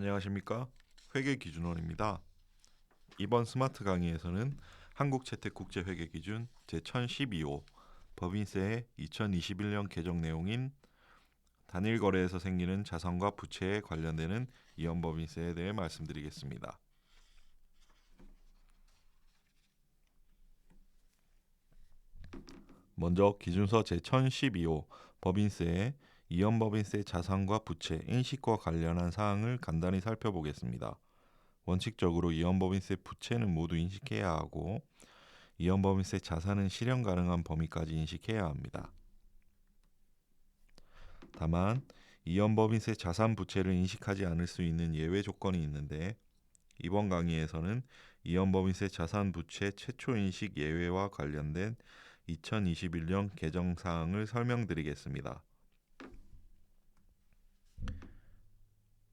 안녕하십니까? 회계기준원입니다. 이번 스마트 강의에서는 한국채택국제회계기준 제1012호 법인세의 2021년 개정 내용인 단일 거래에서 생기는 자산과 부채에 관련되는 이연법인세에 대해 말씀드리겠습니다. 먼저 기준서 제1012호 법인세의 이연법인세 자산과 부채 인식과 관련한 사항을 간단히 살펴보겠습니다. 원칙적으로 이연법인세 부채는 모두 인식해야 하고 이연법인세 자산은 실현 가능한 범위까지 인식해야 합니다. 다만 이연법인세 자산 부채를 인식하지 않을 수 있는 예외 조건이 있는데 이번 강의에서는 이연법인세 자산 부채 최초 인식 예외와 관련된 2021년 개정 사항을 설명드리겠습니다.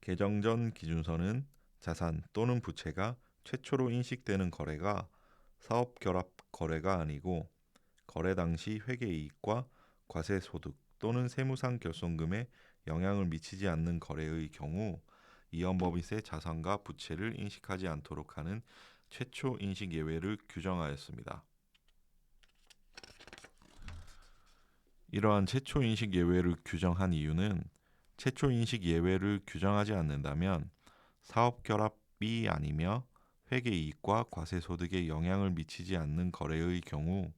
개정 전 기준서는 자산 또는 부채가 최초로 인식되는 거래가 사업 결합 거래가 아니고 거래 당시 회계이익과 과세소득 또는 세무상 결손금에 영향을 미치지 않는 거래의 경우 이연법인세 자산과 부채를 인식하지 않도록 하는 최초 인식 예외를 규정하였습니다. 이러한 최초 인식 예외를 규정한 이유는 최초 인식 예외를 규정하지 않는다면 사업 결합이 아니며 회계이익과 과세소득에 영향을 미치지 않는 거래의 경우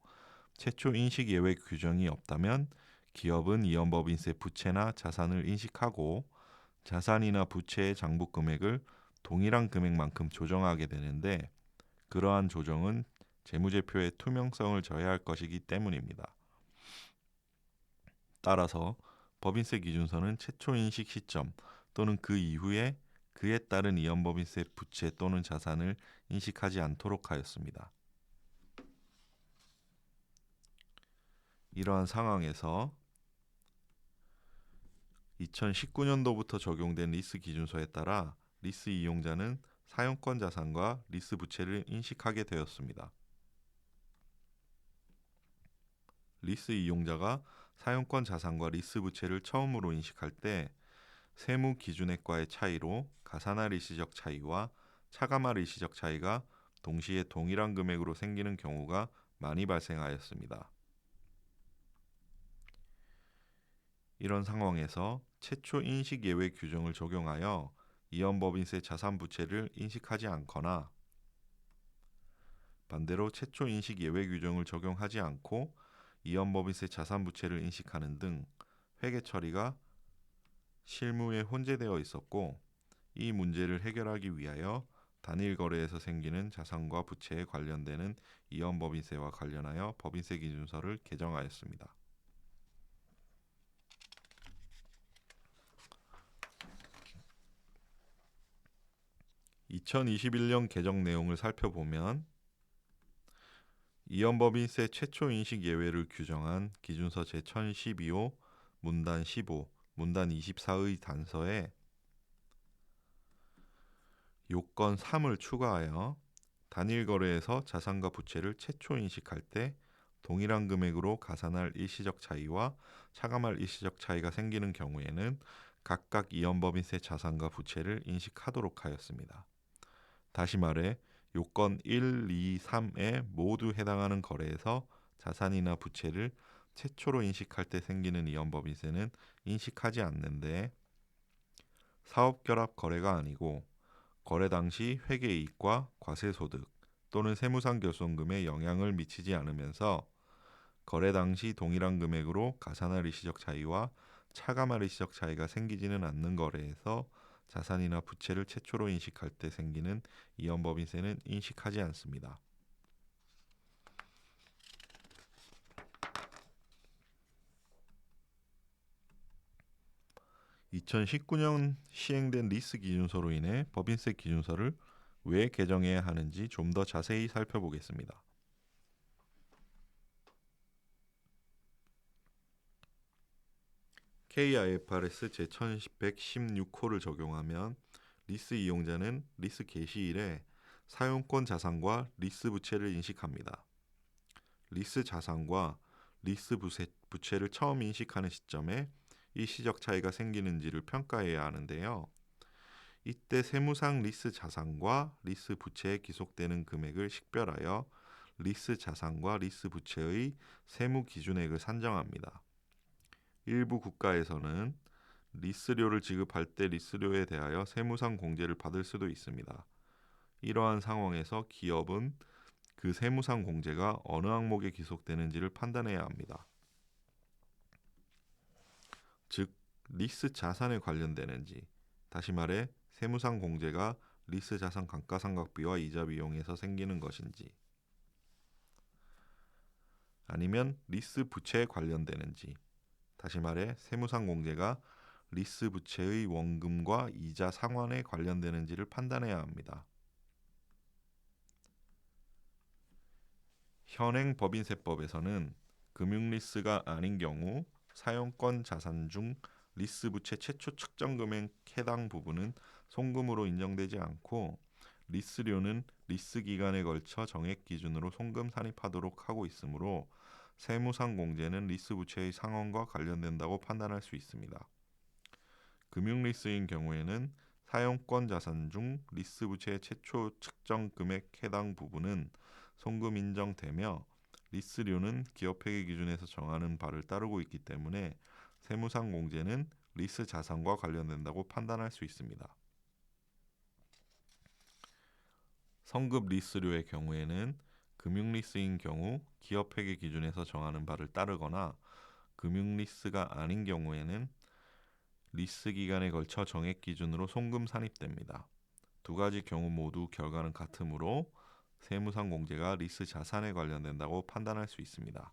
최초 인식 예외 규정이 없다면 기업은 이연법인세 부채나 자산을 인식하고 자산이나 부채의 장부 금액을 동일한 금액만큼 조정하게 되는데 그러한 조정은 재무제표의 투명성을 저해할 것이기 때문입니다. 따라서 법인세 기준서는 최초 인식 시점 또는 그 이후에 그에 따른 이연법인세 부채 또는 자산을 인식하지 않도록 하였습니다. 이러한 상황에서 2019년도부터 적용된 리스 기준서에 따라 리스 이용자는 사용권 자산과 리스 부채를 인식하게 되었습니다. 리스 이용자가 사용권 자산과 리스 부채를 처음으로 인식할 때 세무 기준액과의 차이로 가산할 일시적 차이와 차감할 일시적 차이가 동시에 동일한 금액으로 생기는 경우가 많이 발생하였습니다. 이런 상황에서 최초 인식 예외 규정을 적용하여 이연법인세 자산 부채를 인식하지 않거나 반대로 최초 인식 예외 규정을 적용하지 않고 이연법인세 자산 부채를 인식하는 등 회계 처리가 실무에 혼재되어 있었고 이 문제를 해결하기 위하여 단일 거래에서 생기는 자산과 부채에 관련되는 이연법인세와 관련하여 법인세 기준서를 개정하였습니다. 2021년 개정 내용을 살펴보면 이연법인세 최초 인식 예외를 규정한 기준서 제1012호 문단 15, 문단 24의 단서에 요건 3을 추가하여 단일 거래에서 자산과 부채를 최초 인식할 때 동일한 금액으로 가산할 일시적 차이와 차감할 일시적 차이가 생기는 경우에는 각각 이연법인세 자산과 부채를 인식하도록 하였습니다. 다시 말해 요건 1, 2, 3에 모두 해당하는 거래에서 자산이나 부채를 최초로 인식할 때 생기는 이연법인세는 인식하지 않는데 사업결합 거래가 아니고 거래 당시 회계이익과 과세소득 또는 세무상 결손금에 영향을 미치지 않으면서 거래 당시 동일한 금액으로 가산할 일시적 차이와 차감할 일시적 차이가 생기지는 않는 거래에서 자산이나 부채를 최초로 인식할 때 생기는 이연법인세는 인식하지 않습니다. (2019년) 시행된 리스 기준서로 인해 법인세 기준서를 왜 개정해야 하는지 좀 더 자세히 살펴보겠습니다. KIFRS 제1116호를 적용하면 리스 이용자는 리스 개시일에 사용권 자산과 리스 부채를 인식합니다. 리스 자산과 리스 부채를 처음 인식하는 시점에 일시적 차이가 생기는지를 평가해야 하는데요. 이때 세무상 리스 자산과 리스 부채에 기속되는 금액을 식별하여 리스 자산과 리스 부채의 세무 기준액을 산정합니다. 일부 국가에서는 리스료를 지급할 때 리스료에 대하여 세무상 공제를 받을 수도 있습니다. 이러한 상황에서 기업은 그 세무상 공제가 어느 항목에 기속되는지를 판단해야 합니다. 즉, 리스 자산에 관련되는지, 다시 말해 세무상 공제가 리스 자산 감가상각비와 이자 비용에서 생기는 것인지, 아니면 리스 부채에 관련되는지, 다시 말해 세무상 공제가 리스 부채의 원금과 이자 상환에 관련되는지를 판단해야 합니다. 현행 법인세법에서는 금융리스가 아닌 경우 사용권 자산 중 리스 부채 최초 측정 금액 해당 부분은 송금으로 인정되지 않고 리스료는 리스 기간에 걸쳐 정액 기준으로 송금 산입하도록 하고 있으므로 세무상 공제는 리스 부채의 상환과 관련된다고 판단할 수 있습니다. 금융리스인 경우에는 사용권 자산 중 리스 부채의 최초 측정 금액 해당 부분은 송금 인정되며 리스료는 기업회계 기준에서 정하는 바를 따르고 있기 때문에 세무상 공제는 리스 자산과 관련된다고 판단할 수 있습니다. 성급 리스료의 경우에는 금융리스인 경우 기업회계 기준에서 정하는 바를 따르거나 금융리스가 아닌 경우에는 리스 기간에 걸쳐 정액 기준으로 송금 산입됩니다. 두 가지 경우 모두 결과는 같으므로 세무상 공제가 리스 자산에 관련된다고 판단할 수 있습니다.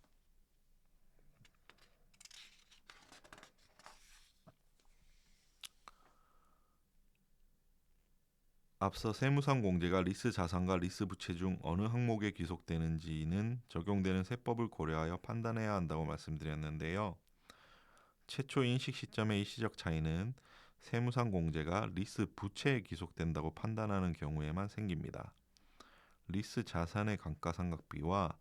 앞서 세무상 공제가 리스 자산과 리스 부채 중 어느 항목에 기속되는지는 적용되는 세법을 고려하여 판단해야 한다고 말씀드렸는데요. 최초 인식 시점의 일시적 차이는 세무상 공제가 리스 부채에 기속된다고 판단하는 경우에만 생깁니다. 리스 자산의 감가상각비와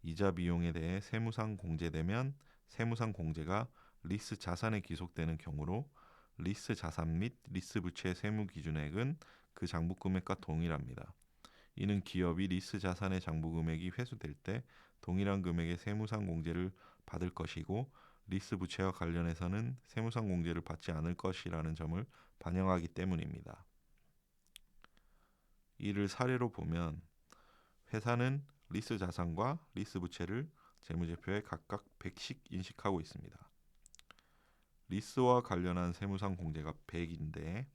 이자 비용에 대해 세무상 공제되면 세무상 공제가 리스 자산에 기속되는 경우로 리스 자산 및 리스 부채의 세무 기준액은 그 장부 금액과 동일합니다. 이는 기업이 리스 자산의 장부 금액이 회수될 때 동일한 금액의 세무상 공제를 받을 것이고 리스 부채와 관련해서는 세무상 공제를 받지 않을 것이라는 점을 반영하기 때문입니다. 이를 사례로 보면 회사는 리스 자산과 리스 부채를 재무제표에 각각 100씩 인식하고 있습니다. 리스와 관련한 세무상 공제가 100인데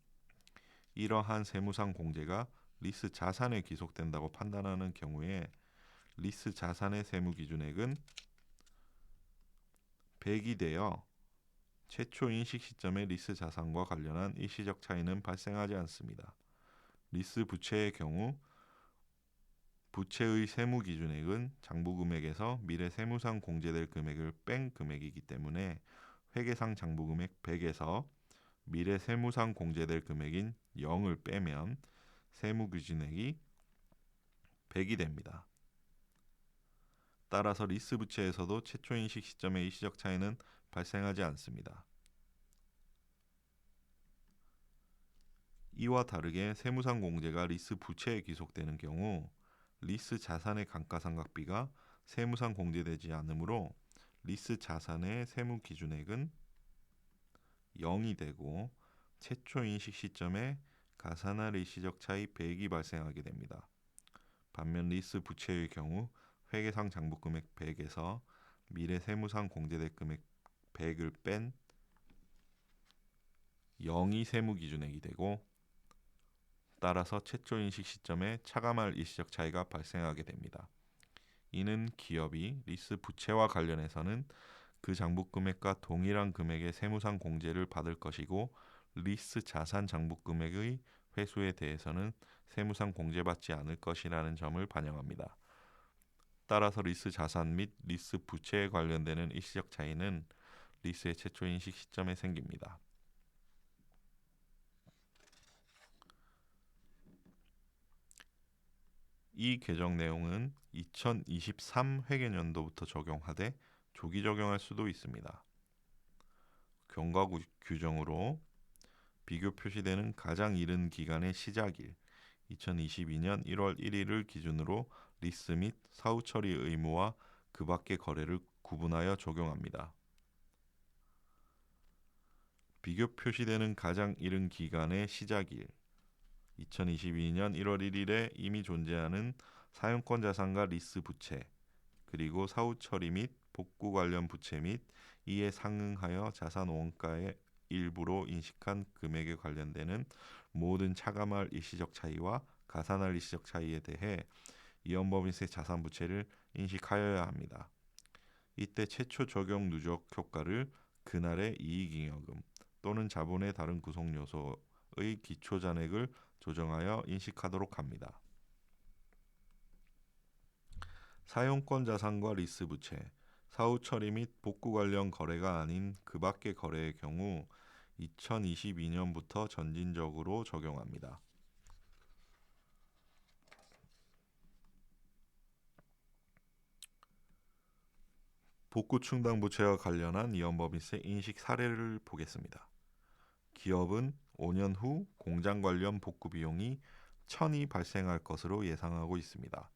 이러한 세무상 공제가 리스 자산에 기속된다고 판단하는 경우에 리스 자산의 세무 기준액은 100이 되어 최초 인식 시점의 리스 자산과 관련한 일시적 차이는 발생하지 않습니다. 리스 부채의 경우 부채의 세무 기준액은 장부 금액에서 미래 세무상 공제될 금액을 뺀 금액이기 때문에 회계상 장부 금액 100에서 미래 세무상 공제될 금액인 0을 빼면 세무 기준액이 100이 됩니다. 따라서 리스 부채에서도 최초 인식 시점의 일시적 차이는 발생하지 않습니다. 이와 다르게 세무상 공제가 리스 부채에 기속되는 경우 리스 자산의 감가상각비가 세무상 공제되지 않으므로 리스 자산의 세무 기준액은 0이 되고 최초 인식 시점에 가산할 일시적 차이 100이 발생하게 됩니다. 반면 리스 부채의 경우 회계상 장부 금액 100에서 미래 세무상 공제될 금액 100을 뺀 0이 세무 기준액이 되고 따라서 최초 인식 시점에 차감할 일시적 차이가 발생하게 됩니다. 이는 기업이 리스 부채와 관련해서는 그 장부 금액과 동일한 금액의 세무상 공제를 받을 것이고 리스 자산 장부 금액의 회수에 대해서는 세무상 공제받지 않을 것이라는 점을 반영합니다. 따라서 리스 자산 및 리스 부채에 관련되는 일시적 차이는 리스의 최초 인식 시점에 생깁니다. 이 개정 내용은 2023 회계연도부터 적용하되 조기 적용할 수도 있습니다. 경과 규정으로 비교 표시되는 가장 이른 기간의 시작일 2022년 1월 1일을 기준으로 리스 및 사후 처리 의무와 그 밖의 거래를 구분하여 적용합니다. 비교 표시되는 가장 이른 기간의 시작일 2022년 1월 1일에 이미 존재하는 사용권 자산과 리스 부채 그리고 사후 처리 및 복구 관련 부채 및 이에 상응하여 자산 원가의 일부로 인식한 금액에 관련되는 모든 차감할 일시적 차이와 가산할 일시적 차이에 대해 이연법인세 자산 부채를 인식하여야 합니다. 이때 최초 적용 누적 효과를 그날의 이익잉여금 또는 자본의 다른 구성 요소의 기초 잔액을 조정하여 인식하도록 합니다. 사용권 자산과 리스 부채, 사후 처리 및 복구 관련 거래가 아닌 그 밖의 거래의 경우 2022년부터 점진적으로 적용합니다. 복구 충당 부채와 관련한 이연법인세 인식 사례를 보겠습니다. 기업은 5년 후 공장 관련 복구 비용이 1,000이 발생할 것으로 예상하고 있습니다.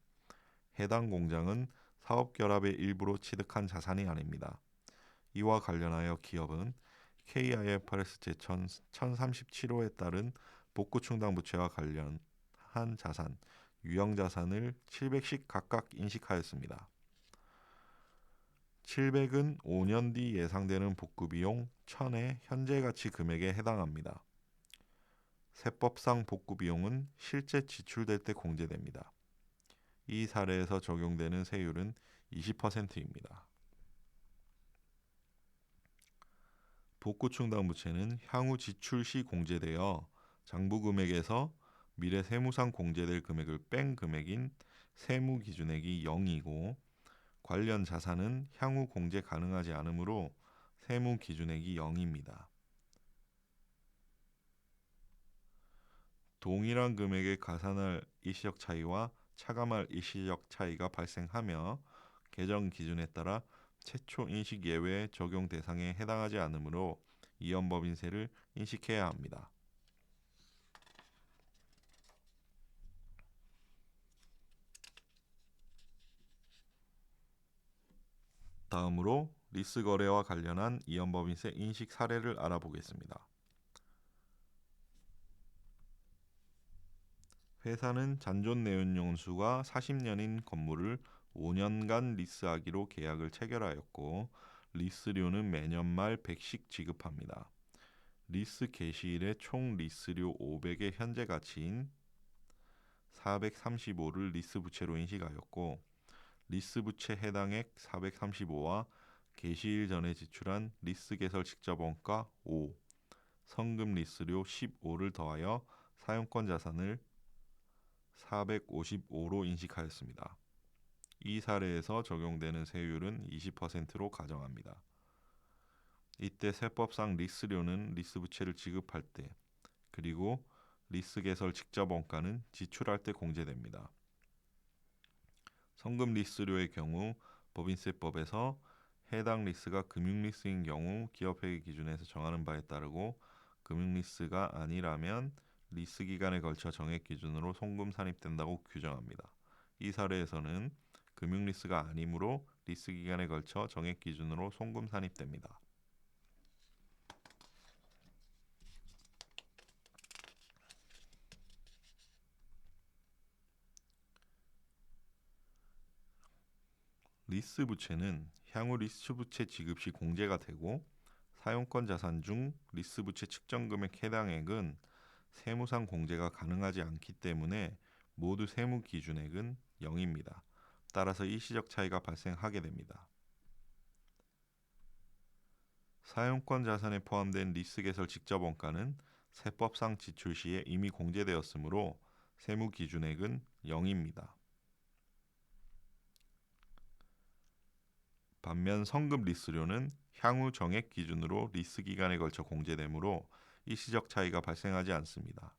해당 공장은 사업 결합의 일부로 취득한 자산이 아닙니다. 이와 관련하여 기업은 KIFRS 제 1037호에 따른 복구 충당 부채와 관련한 자산, 유형 자산을 700씩 각각 인식하였습니다. 700은 5년 뒤 예상되는 복구 비용 1,000의 현재 가치 금액에 해당합니다. 세법상 복구 비용은 실제 지출될 때 공제됩니다. 이 사례에서 적용되는 세율은 20%입니다. 복구 충당 부채는 향후 지출 시 공제되어 장부 금액에서 미래 세무상 공제될 금액을 뺀 금액인 세무 기준액이 0이고 관련 자산은 향후 공제 가능하지 않으므로 세무 기준액이 0입니다. 동일한 금액의 가산할 일시적 차이와 차감할 일시적 차이가 발생하며 개정 기준에 따라 최초 인식 예외 적용 대상에 해당하지 않으므로 이연법인세를 인식해야 합니다. 다음으로 리스 거래와 관련한 이연법인세 인식 사례를 알아보겠습니다. 회사는 잔존 내연 연수가 40년인 건물을 5년간 리스하기로 계약을 체결하였고 리스료는 매년 말 100씩 지급합니다. 리스 개시일에 총 리스료 500의 현재 가치인 435를 리스 부채로 인식하였고 리스 부채 해당액 435와 개시일 전에 지출한 리스 개설 직접 원가 5, 성금 리스료 15를 더하여 사용권 자산을 455로 인식하였습니다. 이 사례에서 적용되는 세율은 20%로 가정합니다. 이때 세법상 리스료는 리스 부채를 지급할 때 그리고 리스 개설 직접 원가는 지출할 때 공제됩니다. 성금 리스료의 경우 법인세법에서 해당 리스가 금융리스인 경우 기업회계 기준에서 정하는 바에 따르고 금융리스가 아니라면 리스 기간에 걸쳐 정액 기준으로 송금 산입된다고 규정합니다. 이 사례에서는 금융리스가 아니므로 리스 기간에 걸쳐 정액 기준으로 송금 산입됩니다. 리스 부채는 향후 리스 부채 지급 시 공제가 되고 사용권 자산 중 리스 부채 측정 금액 해당액은 세무상 공제가 가능하지 않기 때문에 모두 세무 기준액은 0입니다. 따라서 일시적 차이가 발생하게 됩니다. 사용권 자산에 포함된 리스 개설 직접 원가는 세법상 지출 시에 이미 공제되었으므로 세무 기준액은 0입니다. 반면 성금 리스료는 향후 정액 기준으로 리스 기간에 걸쳐 공제되므로 일시적 차이가 발생하지 않습니다.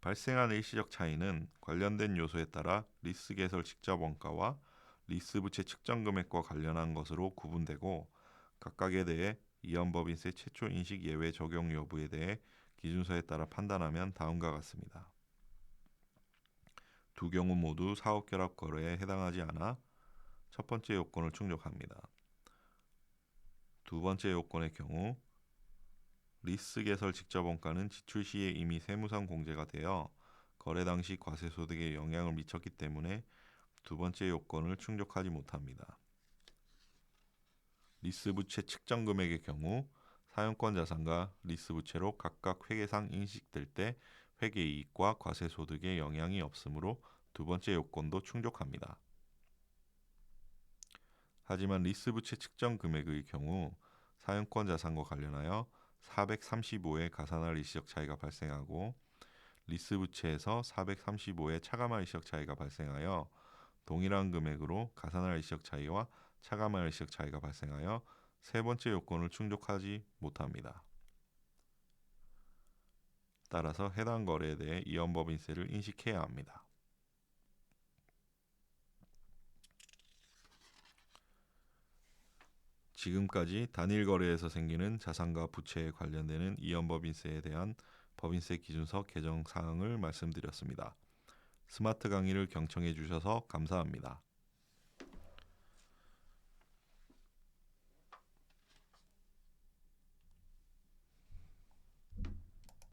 발생한 일시적 차이는 관련된 요소에 따라 리스 개설 직접 원가와 리스 부채 측정 금액과 관련한 것으로 구분되고 각각에 대해 이연법인세 최초 인식 예외 적용 여부에 대해 기준서에 따라 판단하면 다음과 같습니다. 두 경우 모두 사업 결합 거래에 해당하지 않아 첫 번째 요건을 충족합니다. 두 번째 요건의 경우 리스 개설 직접 원가는 지출 시에 이미 세무상 공제가 되어 거래 당시 과세소득에 영향을 미쳤기 때문에 두 번째 요건을 충족하지 못합니다. 리스 부채 측정 금액의 경우 사용권 자산과 리스 부채로 각각 회계상 인식될 때 회계 이익과 과세 소득에 영향이 없으므로 두 번째 요건도 충족합니다. 하지만 리스 부채 측정 금액의 경우 사용권 자산과 관련하여 435의 가산할 일시적 차이가 발생하고 리스 부채에서 435의 차감할 일시적 차이가 발생하여 동일한 금액으로 가산할 일시적 차이와 차감할 일시적 차이가 발생하여 세 번째 요건을 충족하지 못합니다. 따라서 해당 거래에 대해 이연법인세를 인식해야 합니다. 지금까지 단일 거래에서 생기는 자산과 부채에 관련되는 이연법인세에 대한 법인세 기준서 개정 사항을 말씀드렸습니다. 스마트 강의를 경청해 주셔서 감사합니다.